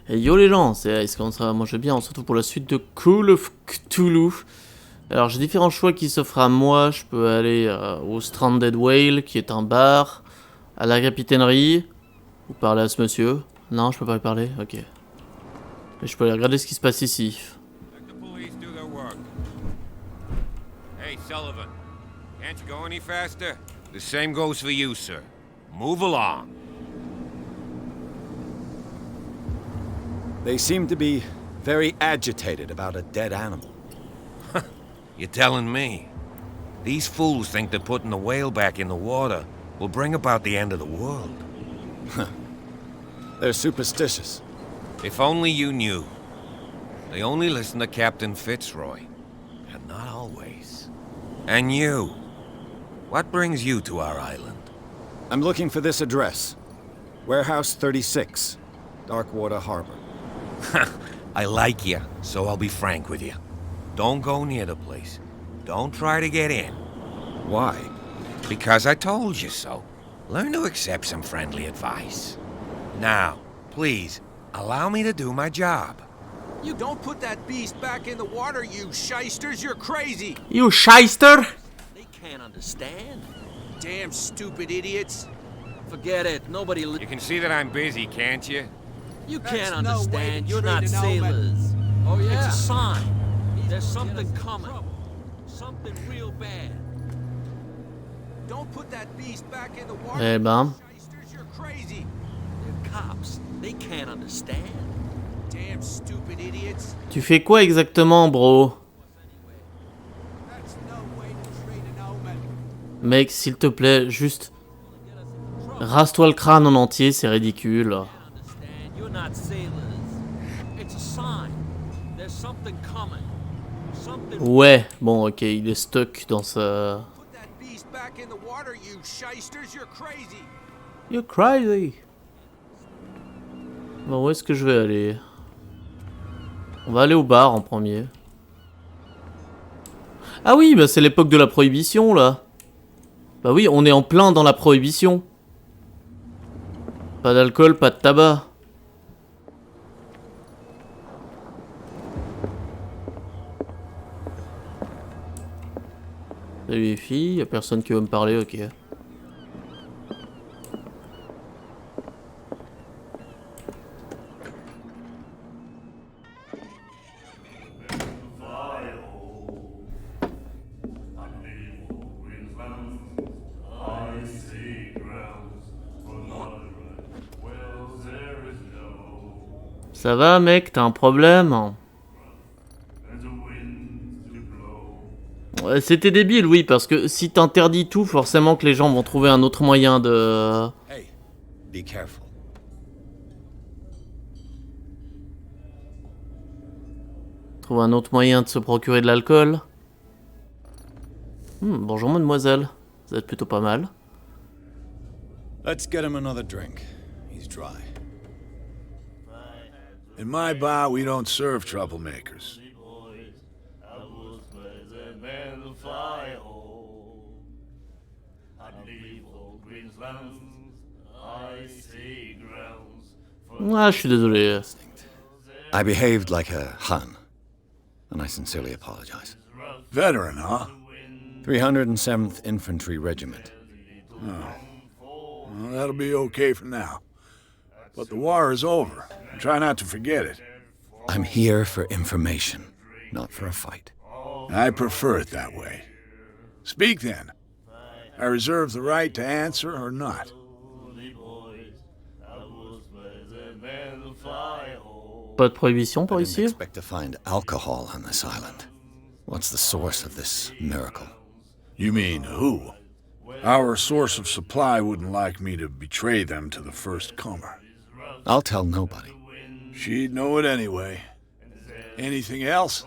Et yo les gens, est-ce qu'on va manger bien? On se retrouve pour la suite de Call of Cthulhu. Alors j'ai différents choix qui s'offrent à moi. Je peux aller au Stranded Whale, qui est un bar, à la capitainerie, ou parler à ce monsieur. Non, je peux pas lui parler, ok. Mais je peux aller regarder ce qui se passe ici. Hey, Sullivan, can't you go any faster? The same goes for you, sir. Move along. They seem to be very agitated about a dead animal. You're telling me? These fools think that putting the whale back in the water will bring about the end of the world. They're superstitious. If only you knew. They only listen to Captain Fitzroy. And not always. And you. What brings you to our island? I'm looking for this address. Warehouse 36, Darkwater Harbor. I like you, so I'll be frank with you. Don't go near the place. Don't try to get in. Why? Because I told you so. Learn to accept some friendly advice. Now, please, allow me to do my job. You don't put that beast back in the water, you shysters. You're crazy. You shyster! They can't understand. Damn stupid idiots. Forget it. Nobody... You can see that I'm busy, can't you? You can't understand. You're not sailors. Oh, yeah? It's a sign. There's something coming. Something real bad. Don't put that beast back in the water. Eh ben. Shysters, you're crazy. They're cops. They can't understand. Damn stupid idiots. Tu fais quoi exactement, bro? That's no way to treat an omen. Mec, s'il te plaît, juste... rase-toi le crâne en entier, c'est ridicule. You're not sailors. It's a sign. There's something coming. Something... Ouais, bon, ok, il est stuck dans sa... Put that beast back in the water, you shysters. You're crazy. You're crazy. Bon, où est-ce que je vais aller? On va aller au bar en premier. Ah oui, bah c'est l'époque de la prohibition, là. Bah oui, on est en plein dans la prohibition. Pas d'alcool, pas de tabac. Salut les filles, y'a personne qui veut me parler, ok. Ça va mec, t'as un problème? C'était débile, oui, parce que si t'interdis tout, forcément que les gens vont trouver un autre moyen de... Hey, be careful. Trouver un autre moyen de se procurer de l'alcool. Bonjour mademoiselle, vous êtes plutôt pas mal. Let's get him another drink. He's dry. In my bar, we don't serve troublemakers. Ah, je suis désolé. I behaved like a Hun, and I sincerely apologize. Veteran, huh? 307th Infantry Regiment. Well, that'll be okay for now. But the war is over. Try not to forget it. I'm here for information, not for a fight. I prefer it that way. Speak then. I reserve the right to answer or not. Pas de prohibition par I didn't ici? expect to find alcohol on this island. What's the source of this miracle? You mean who? Our source of supply wouldn't like me to betray them to the first comer. I'll tell nobody. She'd know it anyway. Anything else?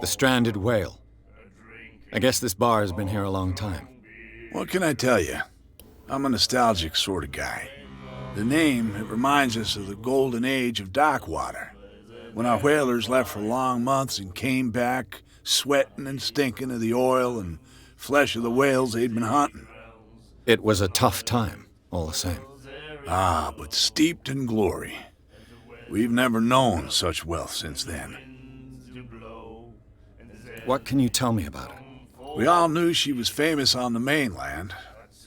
The Stranded Whale. I guess this bar has been here a long time. What can I tell you? I'm a nostalgic sort of guy. The name, it reminds us of the golden age of Darkwater, when our whalers left for long months and came back sweating and stinking of the oil and flesh of the whales they'd been hunting. It was a tough time, all the same. Ah, but steeped in glory. We've never known such wealth since then. What can you tell me about it? We all knew she was famous on the mainland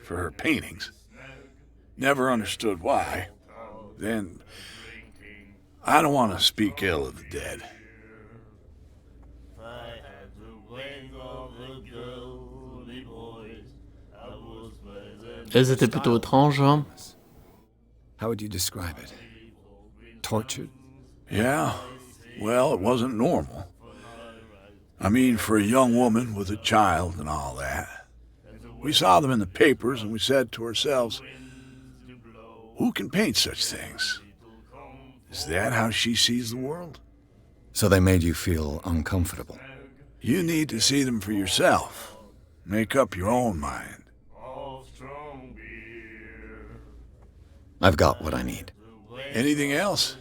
for her paintings. Never understood why. Then, I don't want to speak ill of the dead. Elles étaient plutôt étranges, hein. How would you describe it? Tortured? Yeah, well, it wasn't normal. I mean, for a young woman with a child and all that. We saw them in the papers and we said to ourselves, who can paint such things? Is that how she sees the world? So they made you feel uncomfortable. You need to see them for yourself. Make up your own mind. I've got what I need. Anything else?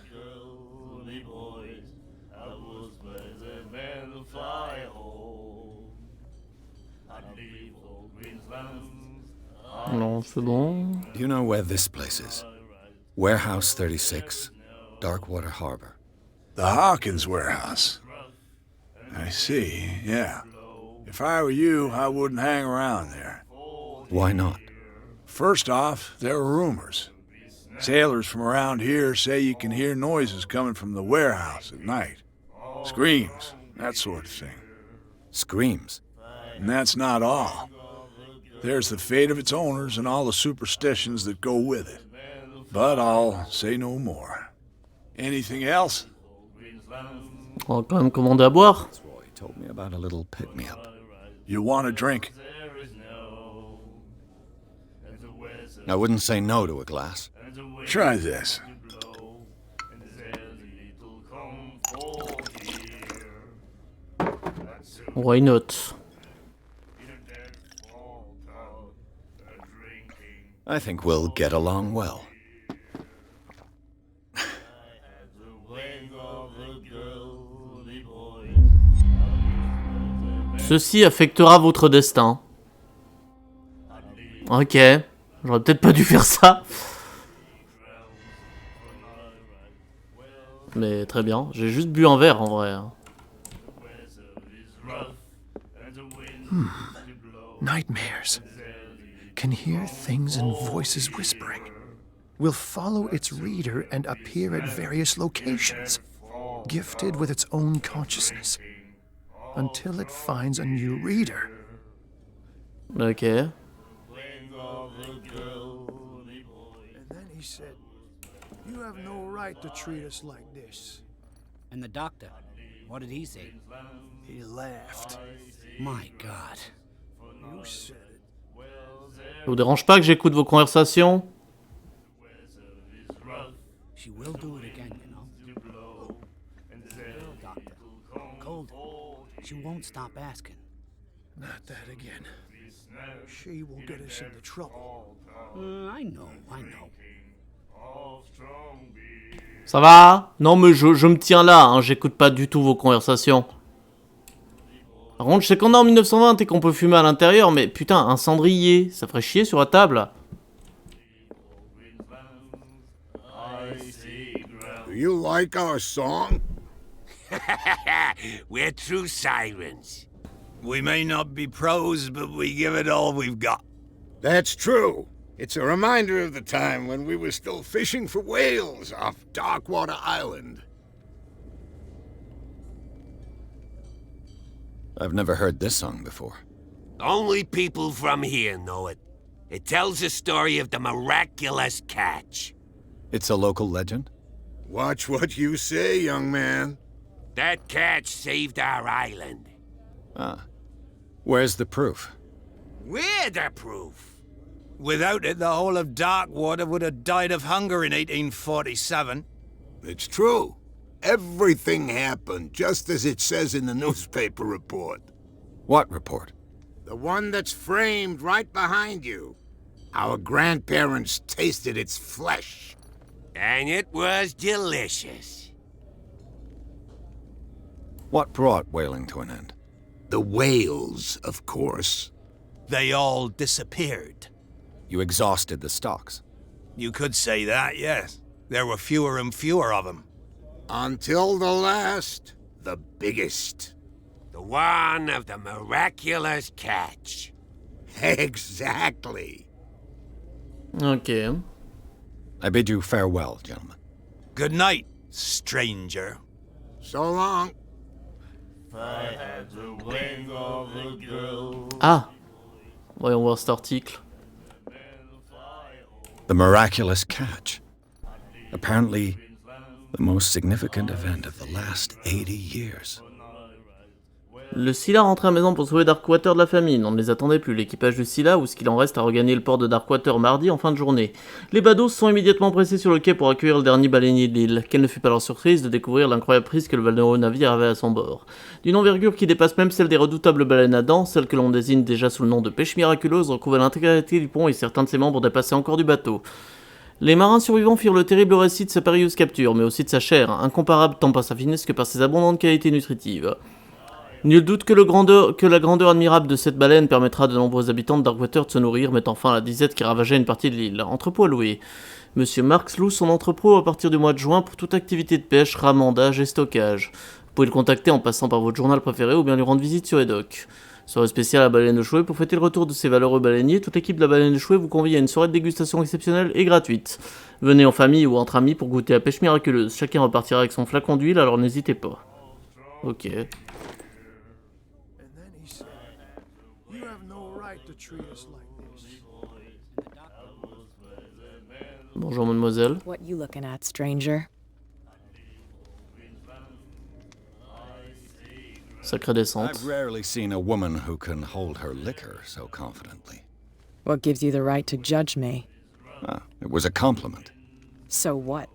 Non, c'est bon. Do you know where this place is? Warehouse 36, Darkwater Harbor. The Hawkins warehouse. I see, yeah. If I were you, I wouldn't hang around there. Why not? First off, there are rumors. Sailors from around here say you can hear noises coming from the warehouse at night. Screams, that sort of thing. Screams. And that's not all. There's the fate of its owners and all the superstitions that go with it. But I'll say no more. Anything else? On va quand même commander à boire. Roy told me about a little pick-me-up. You want a drink? I wouldn't say no to a glass. Try this. Why not? I think we'll get along well. Ceci affectera votre destin. Ok. J'aurais peut-être pas dû faire ça. Mais très bien. J'ai juste bu un verre en vrai. Nightmares. Can hear things and voices whispering. Will follow its reader and appear at various locations, gifted with its own consciousness, until it finds a new reader. Ok. And then he said, "You have no right to treat us like this." And the doctor, what did he say? He laughed. My God. You said it. Ça vous dérange pas que j'écoute vos conversations? She will do it again, you know. Doctor. Cold. She won't stop asking. Not that again. She will get us into trouble. I know. Ça va? Non mais je me tiens là, hein, j'écoute pas du tout vos conversations. Par contre, je sais qu'on est en 1920 et qu'on peut fumer à l'intérieur, mais putain, un cendrier, ça ferait chier sur la table. Do you like our song? We're true sirens. We may not be pros, but we give it all we've got. That's true. It's a reminder of the time when we were still fishing for whales off Darkwater Island. I've never heard this song before. Only people from here know it. It tells the story of the miraculous catch. It's a local legend? Watch what you say, young man. That catch saved our island. Ah. Where's the proof? We're the proof. Without it, the whole of Darkwater would have died of hunger in 1847. It's true. Everything happened just as it says in the newspaper report. What report? The one that's framed right behind you. Our grandparents tasted its flesh. And it was delicious. What brought whaling to an end? The whales, of course. They all disappeared. You exhausted the stocks. You could say that, yes. There were fewer and fewer of them. Until the last, the biggest. The one of the miraculous catch. Exactly. Ok. I bid you farewell, gentlemen. Good night, stranger. So long. Ah, voyons voir cet article. The miraculous catch. Apparently, the most significant event of the last 80 years. Le Scylla rentre à la maison pour sauver Darkwater de la famine. On ne les attendait plus. L'équipage du Scylla, ou ce qu'il en reste, a regagné le port de Darkwater mardi en fin de journée. Les badauds se sont immédiatement pressés sur le quai pour accueillir le dernier baleinier de l'île. Quelle ne fut pas leur surprise de découvrir l'incroyable prise que le valeureux navire avait à son bord. D'une envergure qui dépasse même celle des redoutables baleines à dents, celle que l'on désigne déjà sous le nom de pêche miraculeuse, recouvrait l'intégralité du pont et certains de ses membres dépassaient encore du bateau. Les marins survivants firent le terrible récit de sa périlleuse capture, mais aussi de sa chair, incomparable tant par sa finesse que par ses abondantes qualités nutritives. Nul doute que la grandeur admirable de cette baleine permettra à de nombreux habitants de Darkwater de se nourrir, mettant fin à la disette qui ravageait une partie de l'île. Entrepôt à louer. Monsieur Marx loue son entrepôt à partir du mois de juin pour toute activité de pêche, ramandage et stockage. Vous pouvez le contacter en passant par votre journal préféré ou bien lui rendre visite sur les docks. Soirée spéciale à la baleine échouée pour fêter le retour de ces valeureux baleiniers. Toute l'équipe de la baleine échouée vous convie à une soirée de dégustation exceptionnelle et gratuite. Venez en famille ou entre amis pour goûter à la pêche miraculeuse. Chacun repartira avec son flacon d'huile, alors n'hésitez pas. Ok. Bonjour mademoiselle. What you looking at, stranger? Sacrée descente. I've rarely seen a woman who can hold her liquor so confidently. What gives you the right to judge me? Ah, it was a compliment. So what?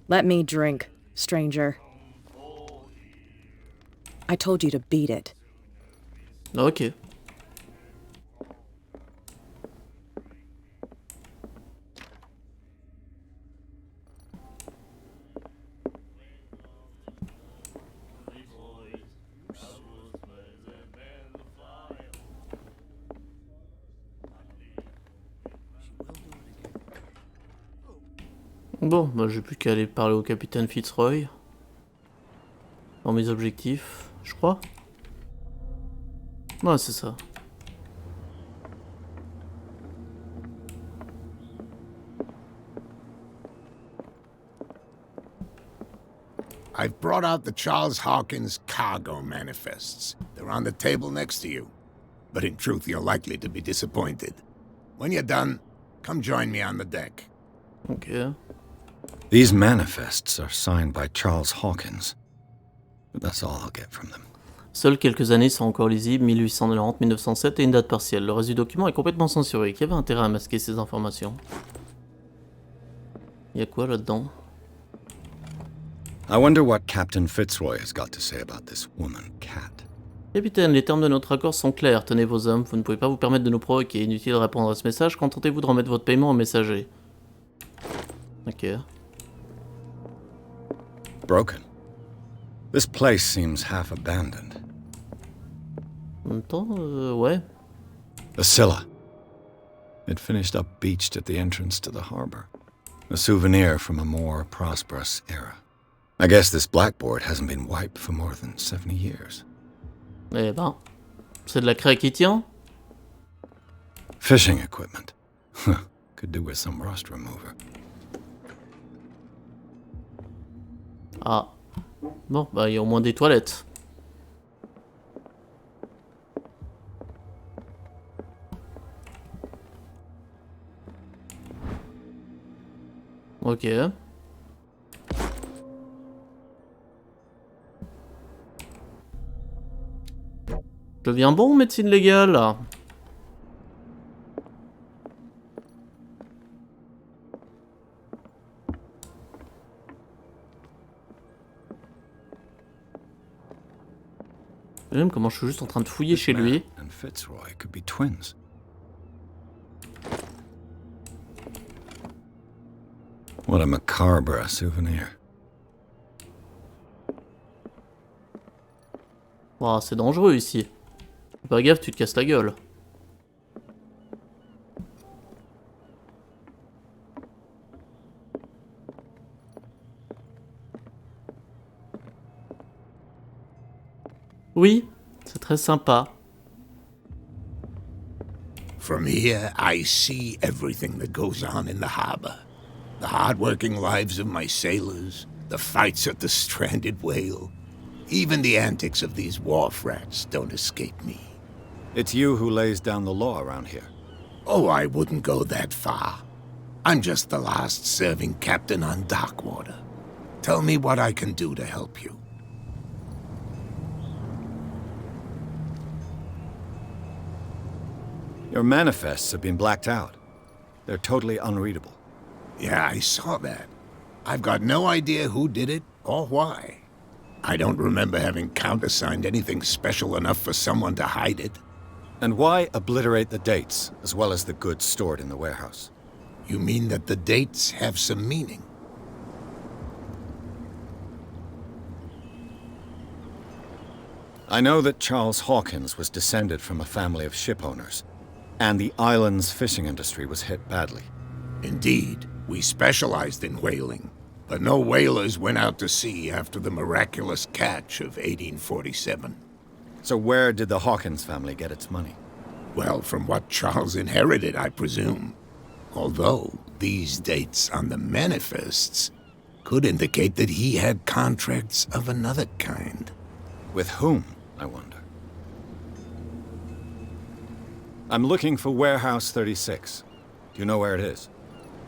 Let me drink, stranger. I told you to beat it. Ok. Bon, bah j'ai plus qu'à aller parler au capitaine Fitzroy. Dans mes objectifs, je crois. Ouais, c'est ça. I've brought out the Charles Hawkins cargo manifests. They're on the table next to you. But in truth, you're likely to be disappointed. When you're done, come join me on the deck. Ok. These manifests are signed by Charles Hawkins. But that's all I'll get from them. Seules quelques années sont encore lisibles, 1890-1907 et une date partielle. Le reste du document est complètement censuré. Qui avait intérêt à masquer ces informations? Y'a quoi là-dedans? I wonder what Captain Fitzroy has got to say about this woman, Cat. Capitaine, les termes de notre accord sont clairs. Tenez vos hommes, vous ne pouvez pas vous permettre de nous provoquer. Inutile de répondre à ce message, contentez-vous de remettre votre paiement au messager. Ok. Broken. This place seems half abandoned. En même temps, ouais. The Scylla. It finished up beached at the entrance to the harbor. A souvenir from a more prosperous era. I guess this blackboard hasn't been wiped for more than 70 years. Eh ben, c'est de la craie qui tient. Fishing equipment. Could do with some rust remover. Ah. Bon, bah il y a au moins des toilettes. Ok. Je deviens bon en médecine légale. J'aime comment je suis juste en train de fouiller chez lui. And Fitzroy could be twins. What a macabre souvenir. Oh, c'est dangereux ici. Fais pas gaffe, tu te casses la gueule. Oui, c'est très sympa. From here, I see everything that goes on in the harbor. The hard-working lives of my sailors, the fights at the stranded whale. Even the antics of these wharf rats don't escape me. It's you who lays down the law around here. Oh, I wouldn't go that far. I'm just the last serving captain on Darkwater. Tell me what I can do to help you. Your manifests have been blacked out. They're totally unreadable. Yeah, I saw that. I've got no idea who did it or why. I don't remember having countersigned anything special enough for someone to hide it. And why obliterate the dates, as well as the goods stored in the warehouse? You mean that the dates have some meaning? I know that Charles Hawkins was descended from a family of ship owners, and the island's fishing industry was hit badly. Indeed, we specialized in whaling, but no whalers went out to sea after the miraculous catch of 1847. So where did the Hawkins family get its money? Well, from what Charles inherited, I presume. Although, these dates on the manifests could indicate that he had contracts of another kind. With whom, I wonder? I'm looking for Warehouse 36. Do you know where it is?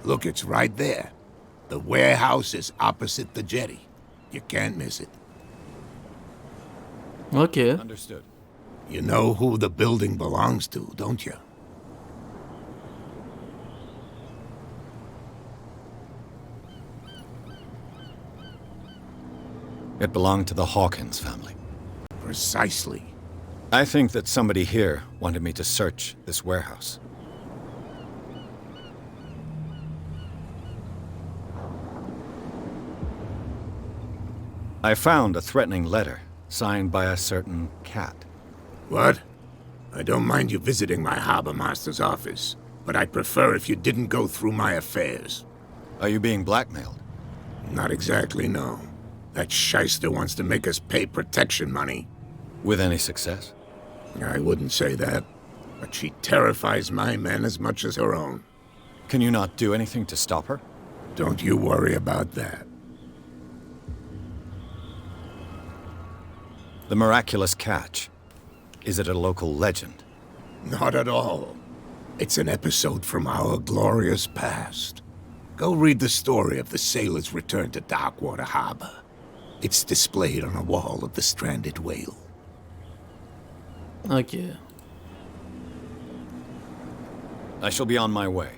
Look, it's right there. The warehouse is opposite the jetty. You can't miss it. Ok. Understood. You know who the building belongs to, don't you? It belonged to the Hawkins family. Precisely. I think that somebody here wanted me to search this warehouse. I found a threatening letter signed by a certain cat. What? I don't mind you visiting my harbor master's office, but I'd prefer if you didn't go through my affairs. Are you being blackmailed? Not exactly, no. That shyster wants to make us pay protection money. With any success? I wouldn't say that, but she terrifies my men as much as her own. Can you not do anything to stop her? Don't you worry about that. The miraculous catch. Is it a local legend? Not at all. It's an episode from our glorious past. Go read the story of the sailor's return to Darkwater Harbor. It's displayed on a wall of the stranded whale. Ok. I shall be on my way.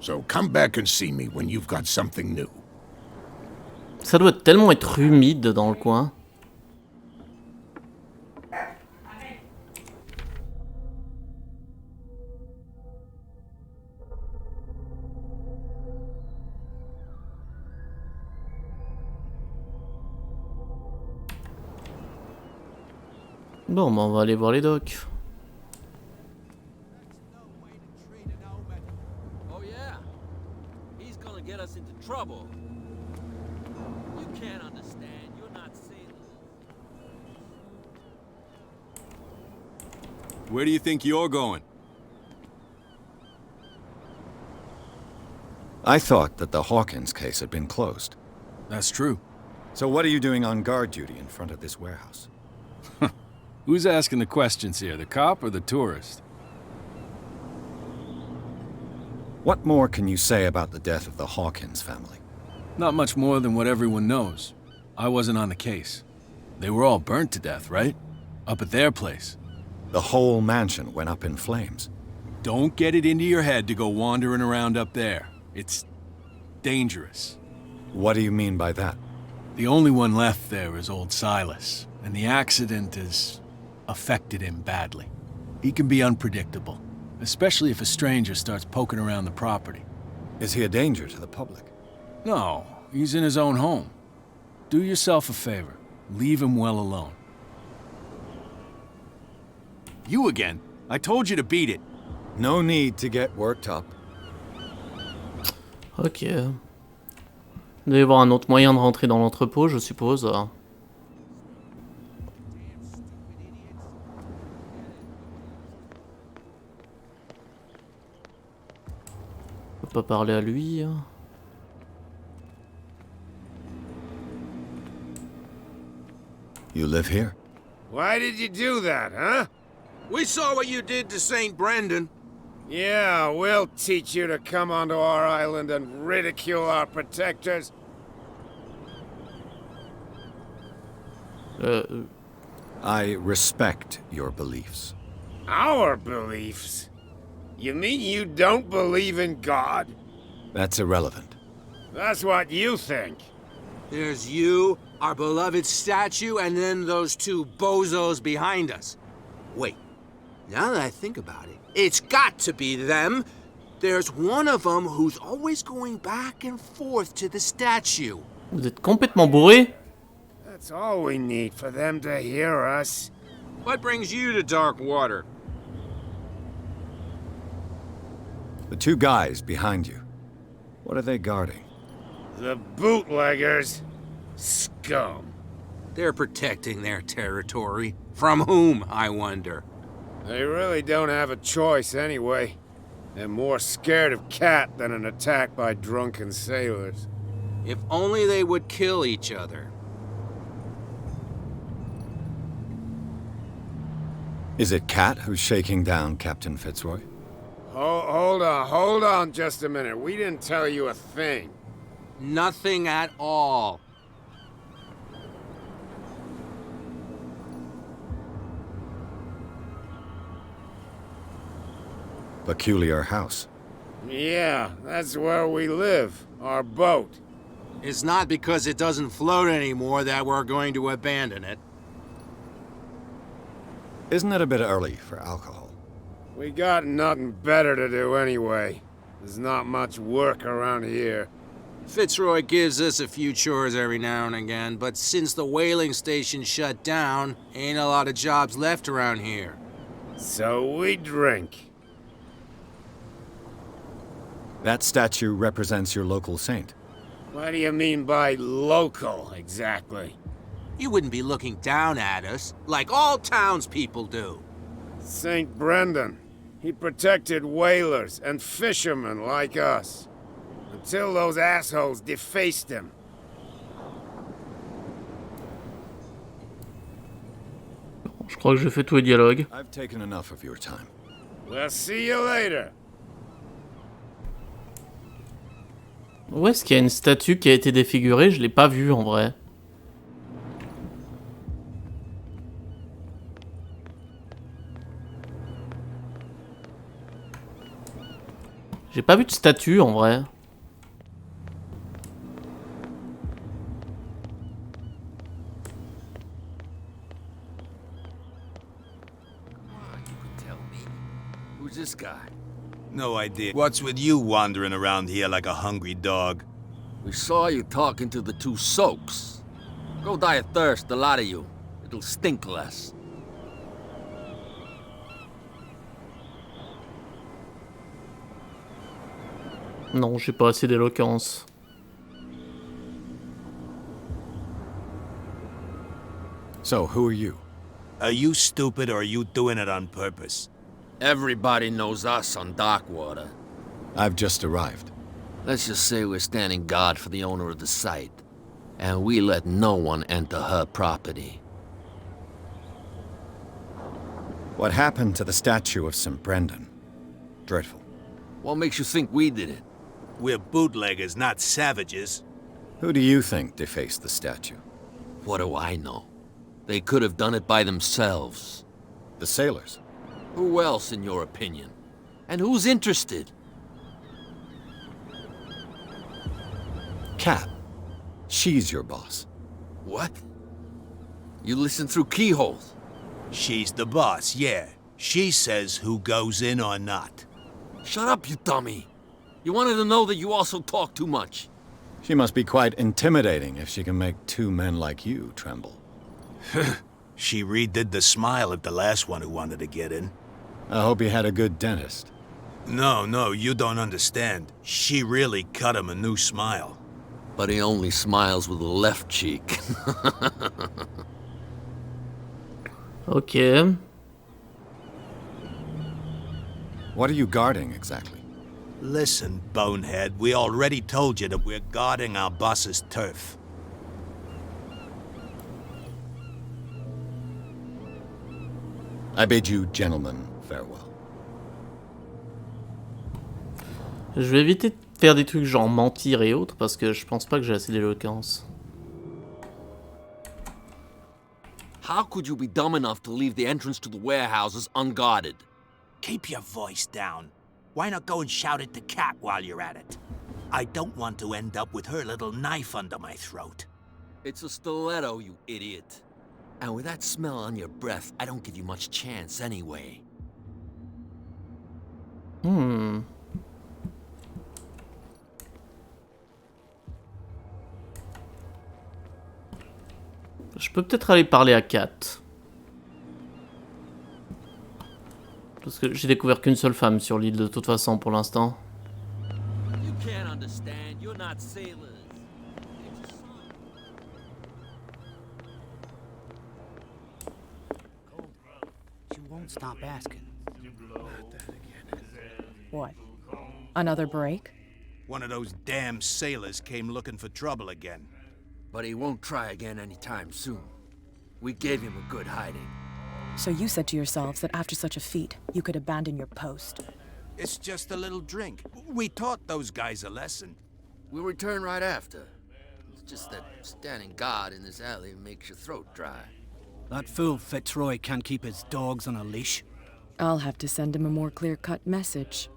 So come back and see me when you've got something new. Ça doit tellement être humide dans le coin. Bon, bah on va aller voir les docks. Oh yeah? He's gonna get us into trouble. You can't understand. You're not sailors. Where do you think you're going? I thought that the Hawkins case had been closed. That's true. So what are you doing on guard duty in front of this warehouse? Who's asking the questions here, the cop or the tourist? What more can you say about the death of the Hawkins family? Not much more than what everyone knows. I wasn't on the case. They were all burnt to death, right? Up at their place. The whole mansion went up in flames. Don't get it into your head to go wandering around up there. It's dangerous. What do you mean by that? The only one left there is old Silas, and the accident has affected him badly. He can be unpredictable, especially if a stranger starts poking around the property. Is he a danger to the public? No, he's in his own home. Do yourself a favor. Leave him well alone. You again. I told you to beat it. No need to get worked up. Ok. Il doit y avoir un autre moyen de rentrer dans l'entrepôt, je suppose. On peut pas parler à lui. Hein. You live here? Why did you do that, huh? We saw what you did to St. Brendan. Yeah, we'll teach you to come onto our island and ridicule our protectors. I respect your beliefs. Our beliefs? You mean you don't believe in God? That's irrelevant. That's what you think. There's you, our beloved statue, and then those two bozos behind us. Wait, now that I think about it, it's got to be them. There's one of them who's always going back and forth to the statue. Vous êtes complètement bourré? That's all we need for them to hear us. What brings you to dark water? The two guys behind you. What are they guarding? The bootleggers. Scum. They're protecting their territory. From whom, I wonder? They really don't have a choice anyway. They're more scared of Cat than an attack by drunken sailors. If only they would kill each other. Is it Cat who's shaking down Captain Fitzroy? Hold on just a minute. We didn't tell you a thing. Nothing at all. Peculiar house. Yeah, that's where we live. Our boat. It's not because it doesn't float anymore that we're going to abandon it. Isn't it a bit early for alcohol? We got nothing better to do anyway. There's not much work around here. Fitzroy gives us a few chores every now and again, but since the whaling station shut down, ain't a lot of jobs left around here. So we drink. That statue represents your local saint. What do you mean by local, exactly? You wouldn't be looking down at us, like all townspeople do. St. Brendan. He protected whalers and fishermen like us. Until those assholes defaced him. Je crois que j'ai fait tous les dialogues. I've taken enough of your time. We'll see you later. Où est-ce qu'il y a une statue qui a été défigurée? Je l'ai pas vue en vrai. J'ai pas vu de statue en vrai. Who's this guy? No idea. What's with you wandering around here like a hungry dog? We saw you talking to the two soaks. Go die of thirst, the lot of you. It'll stink less. Non, j'ai pas assez d'éloquence. So, who are you? Are you stupid or are you doing it on purpose? Everybody knows us on Darkwater. I've just arrived. Let's just say we're standing guard for the owner of the site. And we let no one enter her property. What happened to the statue of St. Brendan? Dreadful. What makes you think we did it? We're bootleggers, not savages. Who do you think defaced the statue? What do I know? They could have done it by themselves. The sailors. Who else, in your opinion? And who's interested? Cat. She's your boss. What? You listen through keyholes? She's the boss, yeah. She says who goes in or not. Shut up, you dummy. You wanted to know that you also talk too much. She must be quite intimidating if she can make two men like you tremble. She redid the smile at the last one who wanted to get in. I hope he had a good dentist. No, you don't understand. She really cut him a new smile. But he only smiles with the left cheek. Ok. What are you guarding exactly? Listen, bonehead, we already told you that we're guarding our boss's turf. I bid you gentlemen farewell. Je vais éviter de faire des trucs genre mentir et autres parce que je pense pas que j'ai assez d'éloquence. How could you be dumb enough to leave the entrance to the warehouses unguarded? Keep your voice down. Why not go and shout at the cat while you're at it? I don't want to end up with her little knife under my throat. It's a stiletto, you idiot. And with that smell on your breath, I don't give you much chance anyway. Je peux peut-être aller parler à Kat. Parce que j'ai découvert qu'une seule femme sur l'île de toute façon pour l'instant. You can't understand, you're not sailors. She won't stop asking. What? Another break? One of those damn sailors came looking for trouble again. But he won't try again anytime soon. We gave him a good hiding. So you said to yourselves that after such a feat, you could abandon your post. It's just a little drink. We taught those guys a lesson. We'll return right after. It's just that standing guard in this alley makes your throat dry. That fool Fitzroy can't keep his dogs on a leash. I'll have to send him a more clear-cut message.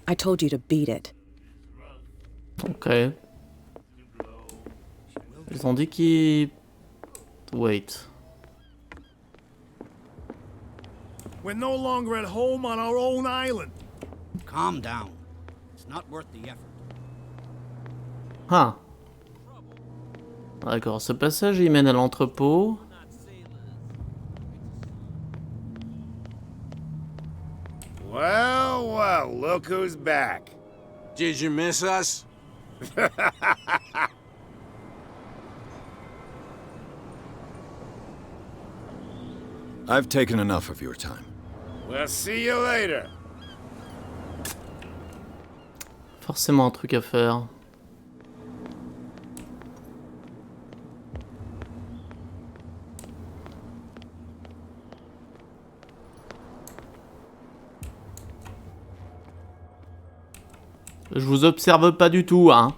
I told you to beat it. Ok. Ils ont dit qu'ils... Wait. We're no longer at home on our own island. Calm down. It's not worth the effort. Ah. D'accord, ce passage il mène à l'entrepôt. Well, well, look who's back. Did you miss us? I've taken enough of your time. We'll see you later. Forcément un truc à faire. Je vous observe pas du tout, hein.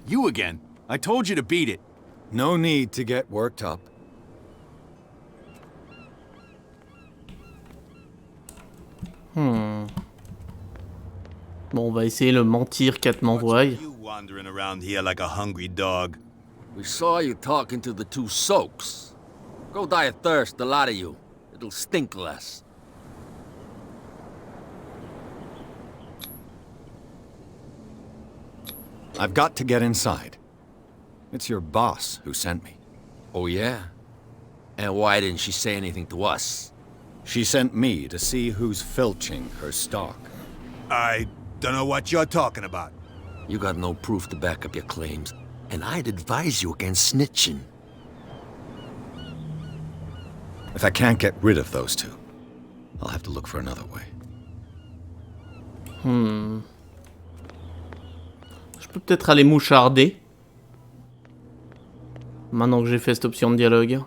You again. I told you to beat it. No need to get worked up. Bon, on va essayer le mentir Kat m'envoie. You wandering around here like a hungry dog. We saw you talking to the two soaks. Go die of thirst, the lot of you. It'll stink less. I've got to get inside. It's your boss who sent me. Oh, yeah? And why didn't she say anything to us? She sent me to see who's filching her stock. I don't know what you're talking about. You got no proof to back up your claims, and I'd advise you against snitching. If I can't get rid of those two, I'll have to look for another way. Je peux peut-être aller moucharder. Maintenant que j'ai fait cette option de dialogue.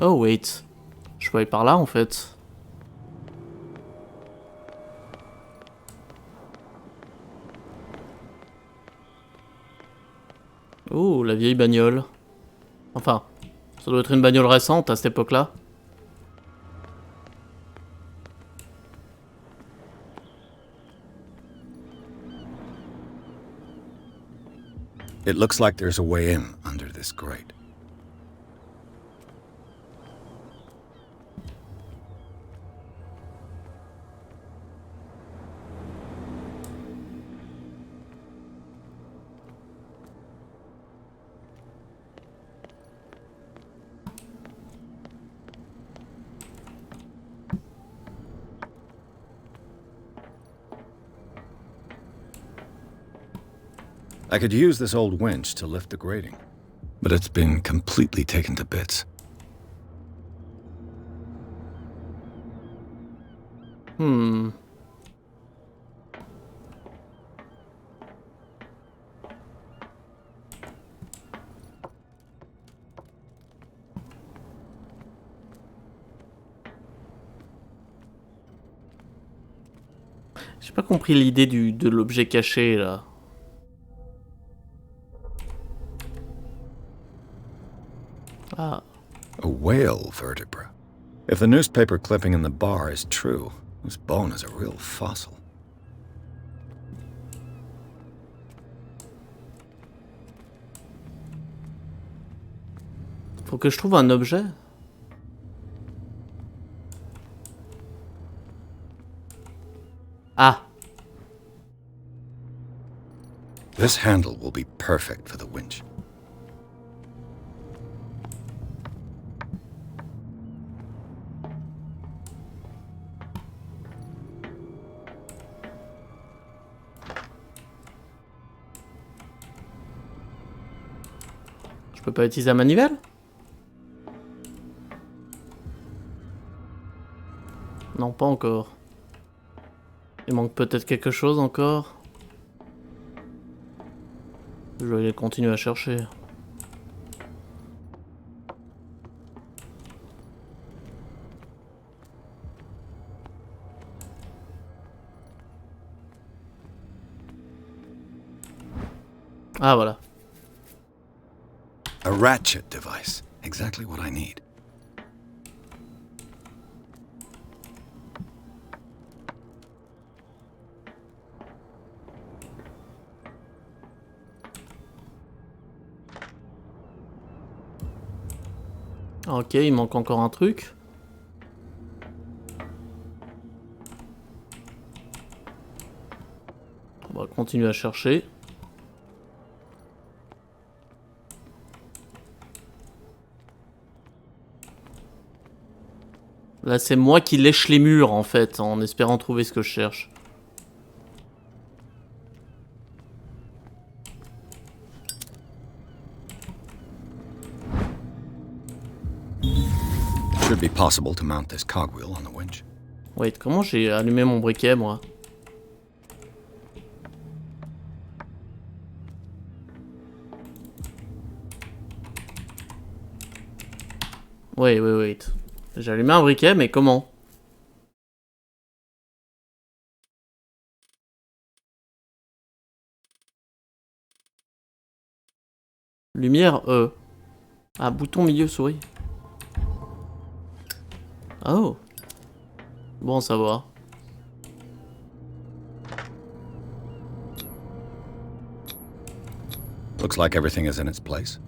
Oh wait. Je peux aller par là en fait. Oh, la vieille bagnole. Enfin, ça doit être une bagnole récente à cette époque-là. It looks like there's a way in under this grate. I could use this old winch to lift the grating, but it's been completely taken to bits. J'ai pas compris l'idée de l'objet caché là. Ah. A whale vertebra. If the newspaper clipping in the bar is true, this bone is a real fossil. Faut que je trouve un objet. Ah. This handle will be perfect for the winch. Je peux pas utiliser la manivelle? Non, pas encore. Il manque peut-être quelque chose encore. Je vais aller continuer à chercher. Ah voilà. A ratchet device. Exactly what I need. Ok, il manque encore un truc. On va continuer à chercher. Là, c'est moi qui lèche les murs, en fait, en espérant trouver ce que je cherche. It should be possible to mount this cogwheel on the winch. Wait, comment j'ai allumé mon briquet, moi? Wait. J'ai allumé un briquet, mais comment? Lumière E. Ah, bouton milieu souris. Oh. Bon, ça va. Looks like everything is in its place.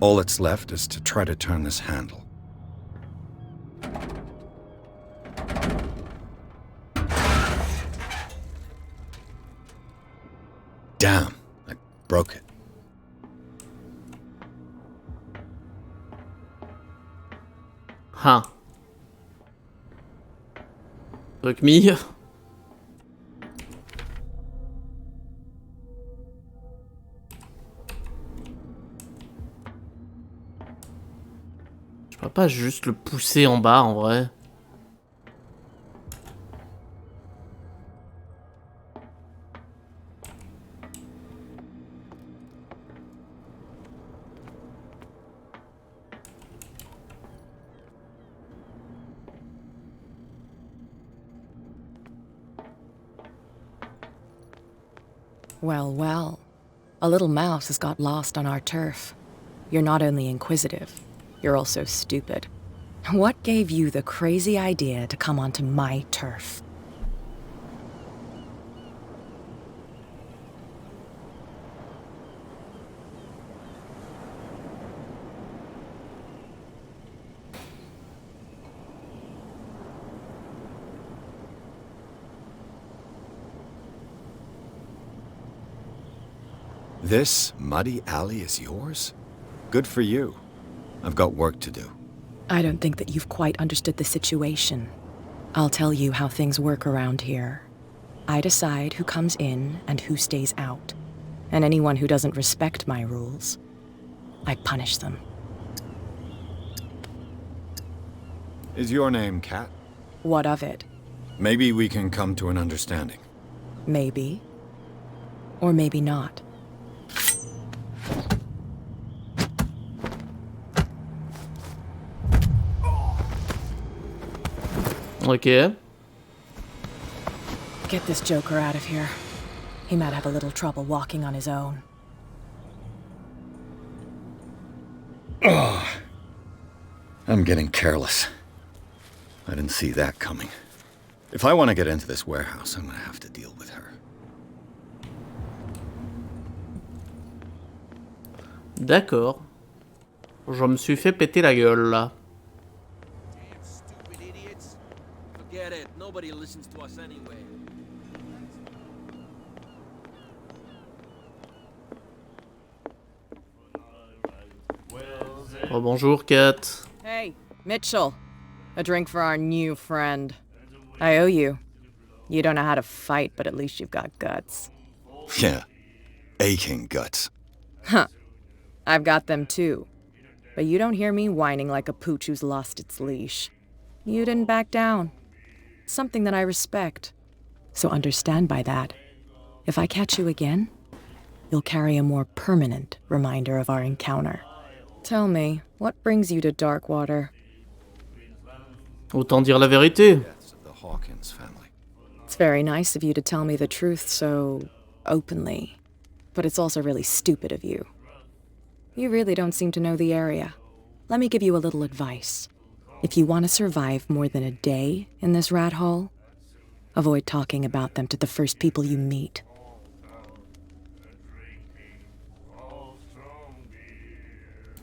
All that's left is to try to turn this handle. Damn, I broke it. Huh. Fuck me. Je peux pas juste le pousser en bas en vrai. Well. A little mouse has got lost on our turf. You're not only inquisitive, you're also stupid. What gave you the crazy idea to come onto my turf? This muddy alley is yours? Good for you. I've got work to do. I don't think that you've quite understood the situation. I'll tell you how things work around here. I decide who comes in and who stays out. And anyone who doesn't respect my rules, I punish them. Is your name Cat? What of it? Maybe we can come to an understanding. Maybe. Or maybe not. Ok. Get this joker out of here. He might have a little trouble walking on his own. I'm getting careless. I didn't see that coming. If I want to get into this warehouse, I'm gonna have to deal with her. D'accord. Je me suis fait péter la gueule là. Damn stupid idiots. Forget it. Nobody listens to us anyway. Oh, bonjour, Kat. Hey, Mitchell. A drink for our new friend. I owe you. You don't know how to fight, but at least you've got guts. Yeah. Aching guts. Huh. I've got them too. But you don't hear me whining like a pooch who's lost its leash. You didn't back down. Something that I respect. So understand by that, if I catch you again, you'll carry a more permanent reminder of our encounter. Tell me, what brings you to Darkwater? Autant dire la vérité. The Hawkins family. It's very nice of you to tell me the truth so openly, but it's also really stupid of you. You really don't seem to know the area. Let me give you a little advice. If you want to survive more than a day in this rat hole, avoid talking about them to the first people you meet.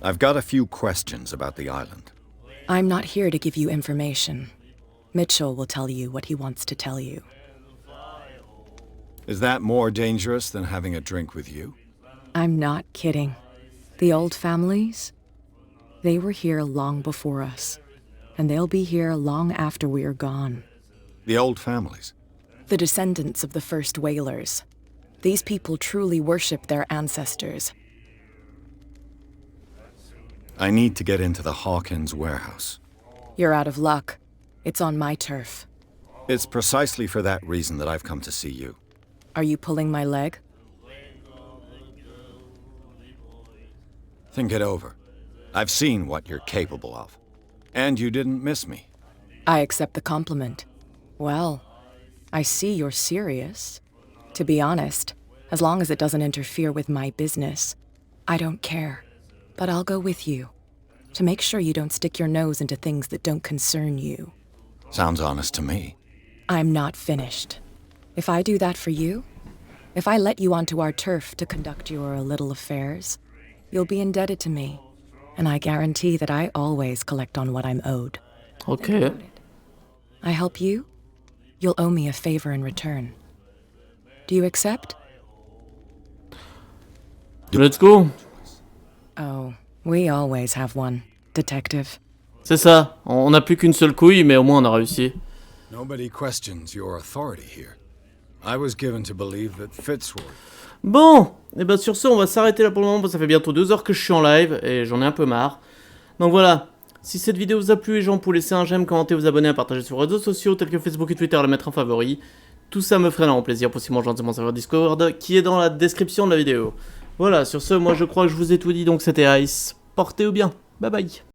I've got a few questions about the island. I'm not here to give you information. Mitchell will tell you what he wants to tell you. Is that more dangerous than having a drink with you? I'm not kidding. The old families, they were here long before us, and they'll be here long after we are gone. The old families? The descendants of the first whalers. These people truly worship their ancestors. I need to get into the Hawkins warehouse. You're out of luck. It's on my turf. It's precisely for that reason that I've come to see you. Are you pulling my leg? Think it over. I've seen what you're capable of. And you didn't miss me. I accept the compliment. Well, I see you're serious. To be honest, as long as it doesn't interfere with my business, I don't care. But I'll go with you, to make sure you don't stick your nose into things that don't concern you. Sounds honest to me. I'm not finished. If I do that for you, if I let you onto our turf to conduct your little affairs, you'll be indebted to me, and I guarantee that I always collect on what I'm owed. Ok. I help you, you'll owe me a favor in return. Do you accept? Let's go. Oh, we always have one, detective. C'est ça. On n'a plus qu'une seule couille, mais au moins on a réussi. Nobody questions your authority here. I was given to believe that Fitzroy... Bon, et ben sur ce, on va s'arrêter là pour le moment, parce que ça fait bientôt 2 heures que je suis en live, et j'en ai un peu marre. Donc voilà, si cette vidéo vous a plu, les gens, pour laisser un j'aime, commenter, vous abonner, à partager sur les réseaux sociaux, tels que Facebook et Twitter, à le mettre en favori. Tout ça me ferait énormément plaisir, possiblement joindre mon serveur Discord, qui est dans la description de la vidéo. Voilà, sur ce, moi je crois que je vous ai tout dit, donc c'était Ice. Portez-vous bien, bye bye.